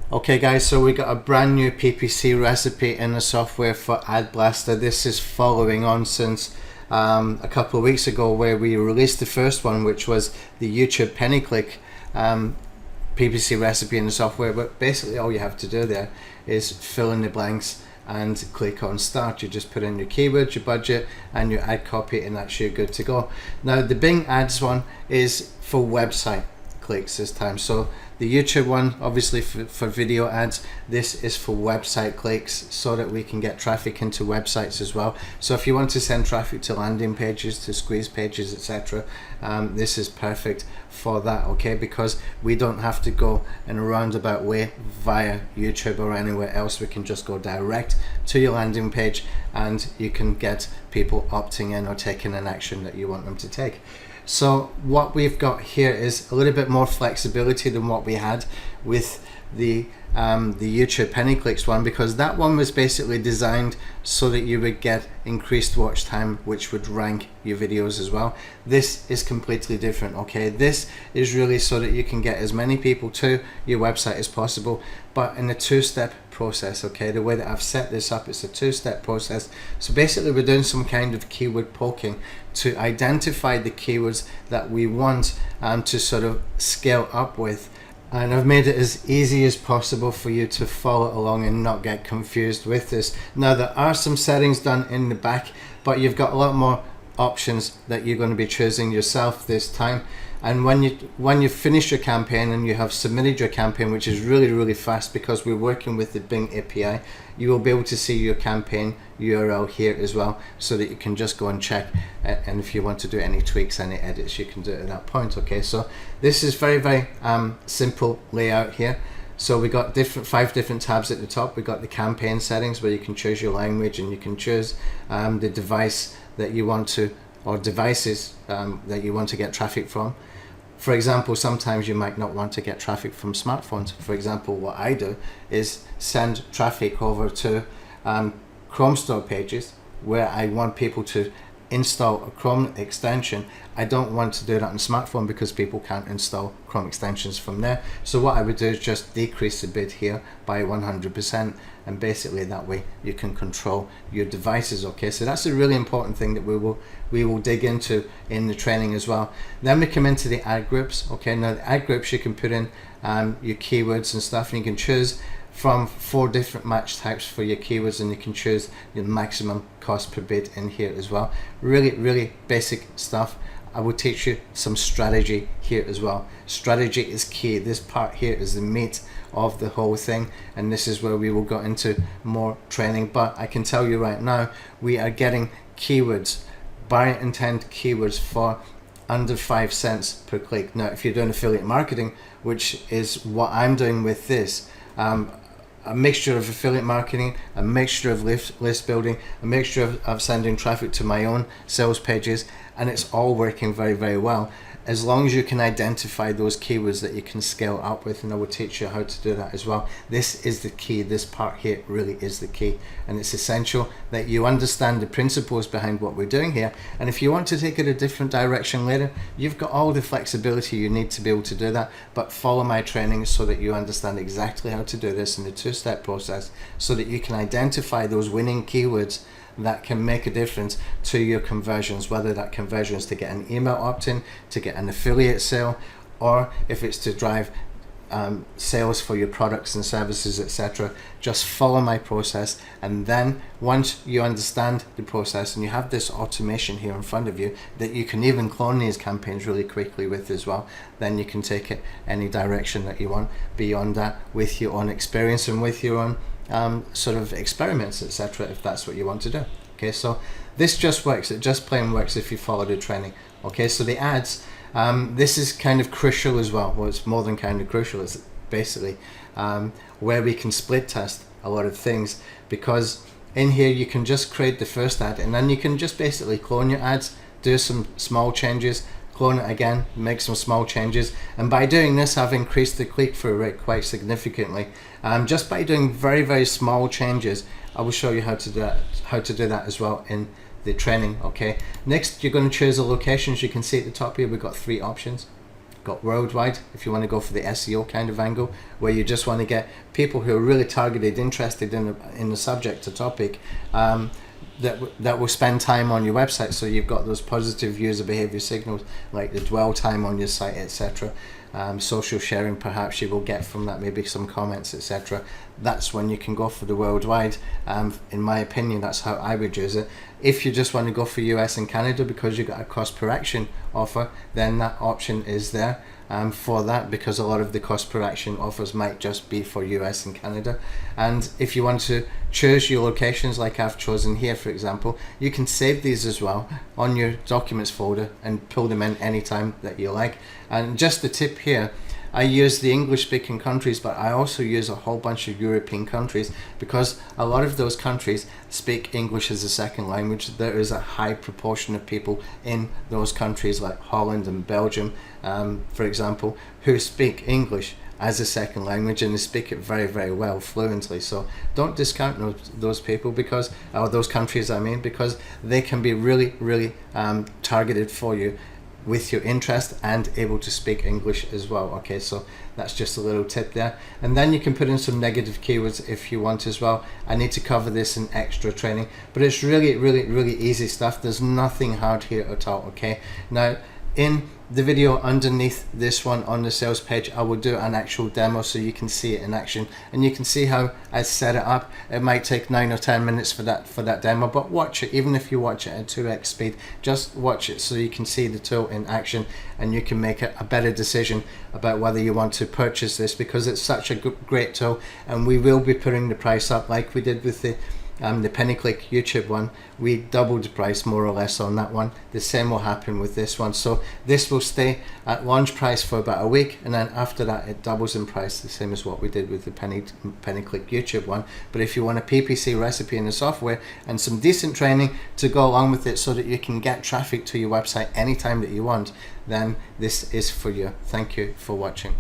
Okay guys, so we got a brand new PPC recipe in the software for AdBlasta. This is following on since a couple of weeks ago where we released the first one, which was the YouTube penny click PPC recipe in the software. But basically all you have to do there is fill in the blanks and click on start. You just put in your keywords, your budget and your ad copy, and that's you good to go. Now the Bing ads one is for website clicks this time. So the YouTube one obviously for video ads, this is for website clicks so that we can get traffic into websites as well. So if you want to send traffic to landing pages, to squeeze pages, etc., this is perfect for that, okay, because we don't have to go in a roundabout way via YouTube or anywhere else. We can just go direct to your landing page and you can get people opting in or taking an action that you want them to take. So what we've got here is a little bit more flexibility than what we had with the YouTube penny clicks one, because that one was basically designed so that you would get increased watch time, which would rank your videos as well. This is completely different, okay? This is really so that you can get as many people to your website as possible, but in a two-step process, okay? The way that I've set this up, it's a two-step process. So basically we're doing some kind of keyword poking to identify the keywords that we want to sort of scale up with. And I've made it as easy as possible for you to follow along and not get confused with this. Now there are some settings done in the back, but you've got a lot more options that you're going to be choosing yourself this time. And when you finish your campaign and you have submitted your campaign, which is really fast because we're working with the Bing API, you will be able to see your campaign URL here as well, so that you can just go and check, and if you want to do any tweaks, any edits, you can do it at that point, okay? So this is very simple layout here. So we got five different tabs at the top. We got the campaign settings where you can choose your language and you can choose the device that you want to, or devices that you want to get traffic from. For example, sometimes you might not want to get traffic from smartphones. For example, what I do is send traffic over to Chrome store pages where I want people to install a Chrome extension. I don't want to do that on a smartphone because people can't install Chrome extensions from there. So what I would do is just decrease the bid here by 100%, and basically that way you can control your devices, okay? So that's a really important thing that we will dig into in the training as well. Then we come into the ad groups, okay? Now the ad groups, you can put in your keywords and stuff, and you can choose from 4 different match types for your keywords, and you can choose your maximum cost per bid in here as well. Really basic stuff. I will teach you some strategy here as well. Strategy is key. This part here is the meat of the whole thing, and this is where we will go into more training. But I can tell you right now, we are getting keywords, buyer intent keywords, for under 5 cents per click. Now if you're doing affiliate marketing, which is what I'm doing with this, a mixture of affiliate marketing, a mixture of list building, a mixture of sending traffic to my own sales pages, and it's all working very well, as long as you can identify those keywords that you can scale up with, and I will teach you how to do that as well. This is the key. This part here really is the key, and it's essential that you understand the principles behind what we're doing here. And if you want to take it a different direction later, you've got all the flexibility you need to be able to do that, but follow my training so that you understand exactly how to do this in the two-step process, so that you can identify those winning keywords that can make a difference to your conversions, whether that conversion is to get an email opt-in, to get an affiliate sale, or if it's to drive sales for your products and services, etc. Just follow my process, and then once you understand the process and you have this automation here in front of you that you can even clone these campaigns really quickly with as well, then you can take it any direction that you want beyond that with your own experience and with your own sort of experiments, etc., if that's what you want to do. Okay, so this just works. It just plain works if you follow the training. Okay, so the ads, this is kind of crucial as well. Well, it's more than kind of crucial. It's basically where we can split test a lot of things, because in here you can just create the first ad, and then you can just basically clone your ads, do some small changes, clone it again, make some small changes, and by doing this I've increased the click-through rate quite significantly. Just by doing very small changes. I will show you how to do that as well in the training. Okay, next you're going to choose a location. As you can see at the top here, we've got 3 options. got worldwide, if you want to go for the SEO kind of angle, where you just want to get people who are really targeted, interested in the subject or topic, that will spend time on your website. So you've got those positive user behavior signals like the dwell time on your site, etc. Social sharing, perhaps you will get from that, maybe some comments, etc. That's when you can go for the worldwide. In my opinion, that's how I would use it. If you just want to go for US and Canada because you got a cost per action offer, then that option is there for that, because a lot of the cost per action offers might just be for US and Canada. And if you want to choose your locations like I've chosen here, for example, you can save these as well on your documents folder and pull them in anytime that you like. And just a tip here, I use the English speaking countries, but I also use a whole bunch of European countries, because a lot of those countries speak English as a second language. There is a high proportion of people in those countries like Holland and Belgium, for example, who speak English as a second language, and they speak it very, very well, fluently. So don't discount those people, because, or those countries I mean, because they can be really, really targeted for you with your interest and able to speak English as well. Okay, so that's just a little tip there. And then you can put in some negative keywords if you want as well. I need to cover this in extra training, but it's really, really, really easy stuff. There's nothing hard here at all. Okay, now in the video underneath this one on the sales page, I will do an actual demo so you can see it in action, and you can see how I set it up. It might take 9 or 10 minutes for that demo, but watch it. Even if you watch it at 2x speed, just watch it so you can see the tool in action, and you can make a better decision about whether you want to purchase this, because it's such a great tool. And we will be putting the price up like we did with the penny-click YouTube one. We doubled the price more or less on that one. The same will happen with this one. So this will stay at launch price for about a week, and then after that it doubles in price, the same as what we did with the penny-click YouTube one. But if you want a PPC recipe in the software and some decent training to go along with it so that you can get traffic to your website anytime that you want, then this is for you. Thank you for watching.